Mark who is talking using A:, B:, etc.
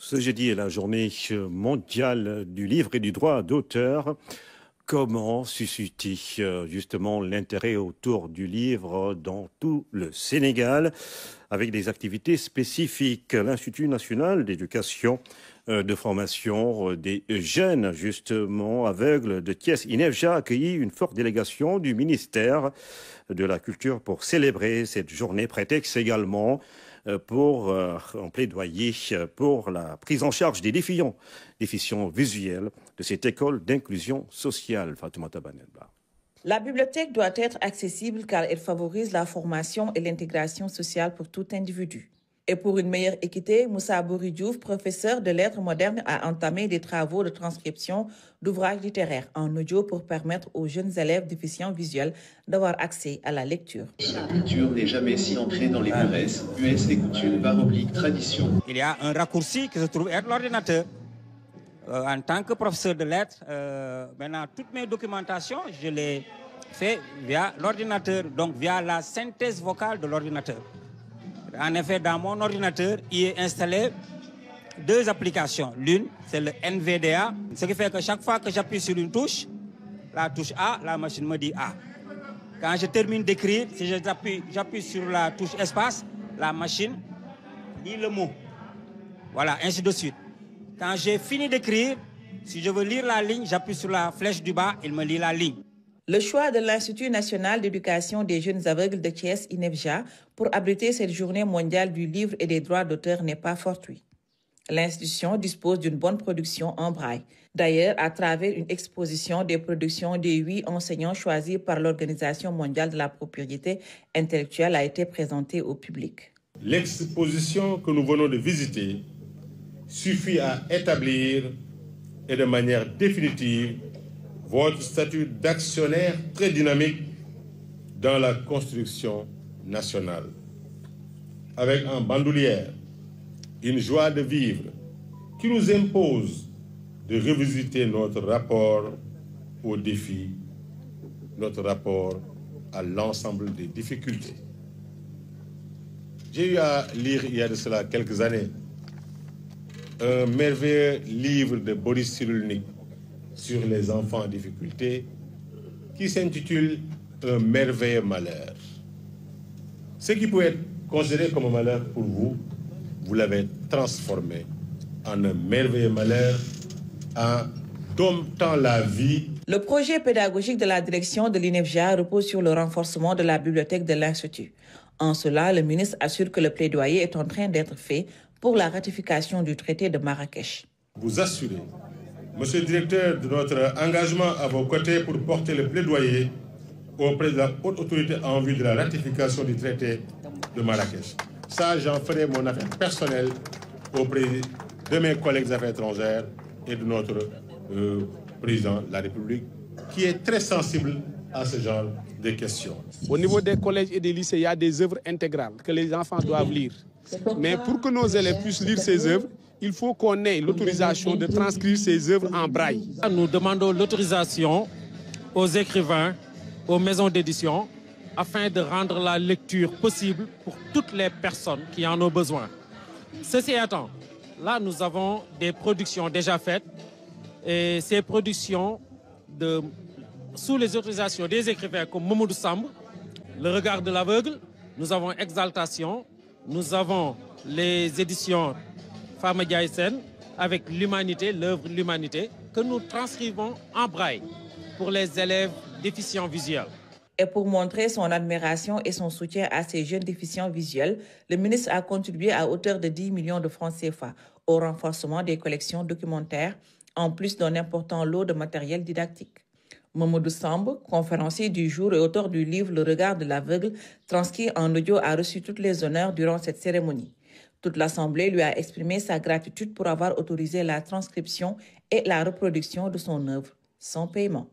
A: Ce jeudi est la journée mondiale du livre et du droit d'auteur. Comment susciter justement l'intérêt autour du livre dans tout le Sénégal avec des activités spécifiques? L'Institut national d'éducation de formation des jeunes justement aveugles de Thiès, INEFJA, a accueilli une forte délégation du ministère de la Culture pour célébrer cette journée. Prétexte également pour un plaidoyer pour la prise en charge des déficients visuels de cette école d'inclusion sociale. Fatoumata Banelba.
B: La bibliothèque doit être accessible car elle favorise la formation et l'intégration sociale pour tout individu. Et pour une meilleure équité, Moussa Abouri Diouf, professeur de lettres modernes, a entamé des travaux de transcription d'ouvrages littéraires en audio pour permettre aux jeunes élèves déficients visuels d'avoir accès à la lecture.
C: La culture n'est jamais si ancrée dans les mœurs, US et coutumes, tradition.
D: Il y a un raccourci qui se trouve être l'ordinateur. En tant que professeur de lettres, maintenant toutes mes documentations, je les fais via l'ordinateur, donc via la synthèse vocale de l'ordinateur. En effet, dans mon ordinateur, il est installé deux applications. L'une, c'est le NVDA, ce qui fait que chaque fois que j'appuie sur une touche, la touche A, la machine me dit A. Quand je termine d'écrire, si j'appuie sur la touche espace, la machine lit le mot. Voilà, ainsi de suite. Quand j'ai fini d'écrire, si je veux lire la ligne, j'appuie sur la flèche du bas, il me lit la ligne.
B: Le choix de l'Institut national d'éducation des jeunes aveugles de Thiès, INEFJA, pour abriter cette journée mondiale du livre et des droits d'auteur n'est pas fortuit. L'institution dispose d'une bonne production en braille. D'ailleurs, à travers une exposition des productions des 8 enseignants choisis par l'Organisation mondiale de la propriété intellectuelle a été présentée au public.
E: L'exposition que nous venons de visiter suffit à établir et de manière définitive votre statut d'actionnaire très dynamique dans la construction nationale. Avec en bandoulière une joie de vivre qui nous impose de revisiter notre rapport aux défis, notre rapport à l'ensemble des difficultés. J'ai eu à lire il y a de cela quelques années un merveilleux livre de Boris Cyrulnik sur les enfants en difficulté qui s'intitule Un merveilleux malheur. Ce qui pouvait être considéré comme un malheur pour vous, vous l'avez transformé en un merveilleux malheur en domptant la vie.
B: Le projet pédagogique de la direction de l'INEFJA repose sur le renforcement de la bibliothèque de l'Institut. En cela, le ministre assure que le plaidoyer est en train d'être fait pour la ratification du traité de Marrakech.
E: Vous assurez, monsieur le directeur, de notre engagement à vos côtés pour porter le plaidoyer auprès de la haute autorité en vue de la ratification du traité de Marrakech. Ça, j'en ferai mon affaire personnelle auprès de mes collègues affaires étrangères et de notre président de la République, qui est très sensible à ce genre de questions.
F: Au niveau des collèges et des lycées, il y a des œuvres intégrales que les enfants doivent lire. Mais pour que nos élèves puissent lire ces œuvres, il faut qu'on ait l'autorisation de transcrire ces œuvres en braille.
G: Nous demandons l'autorisation aux écrivains, aux maisons d'édition, afin de rendre la lecture possible pour toutes les personnes qui en ont besoin. Ceci étant, là nous avons des productions déjà faites et ces productions sous les autorisations des écrivains comme Mamadou Samb, Le Regard de l'aveugle, nous avons Exaltation, nous avons les éditions Fama Diaïsen avec l'Humanité, l'œuvre L'Humanité, que nous transcrivons en braille pour les élèves déficients visuels.
B: Et pour montrer son admiration et son soutien à ces jeunes déficients visuels, le ministre a contribué à hauteur de 10 millions de francs CFA au renforcement des collections documentaires, en plus d'un important lot de matériel didactique. Mamadou Samb, conférencier du jour et auteur du livre Le Regard de l'aveugle, transcrit en audio, a reçu tous les honneurs durant cette cérémonie. Toute l'Assemblée lui a exprimé sa gratitude pour avoir autorisé la transcription et la reproduction de son œuvre sans paiement.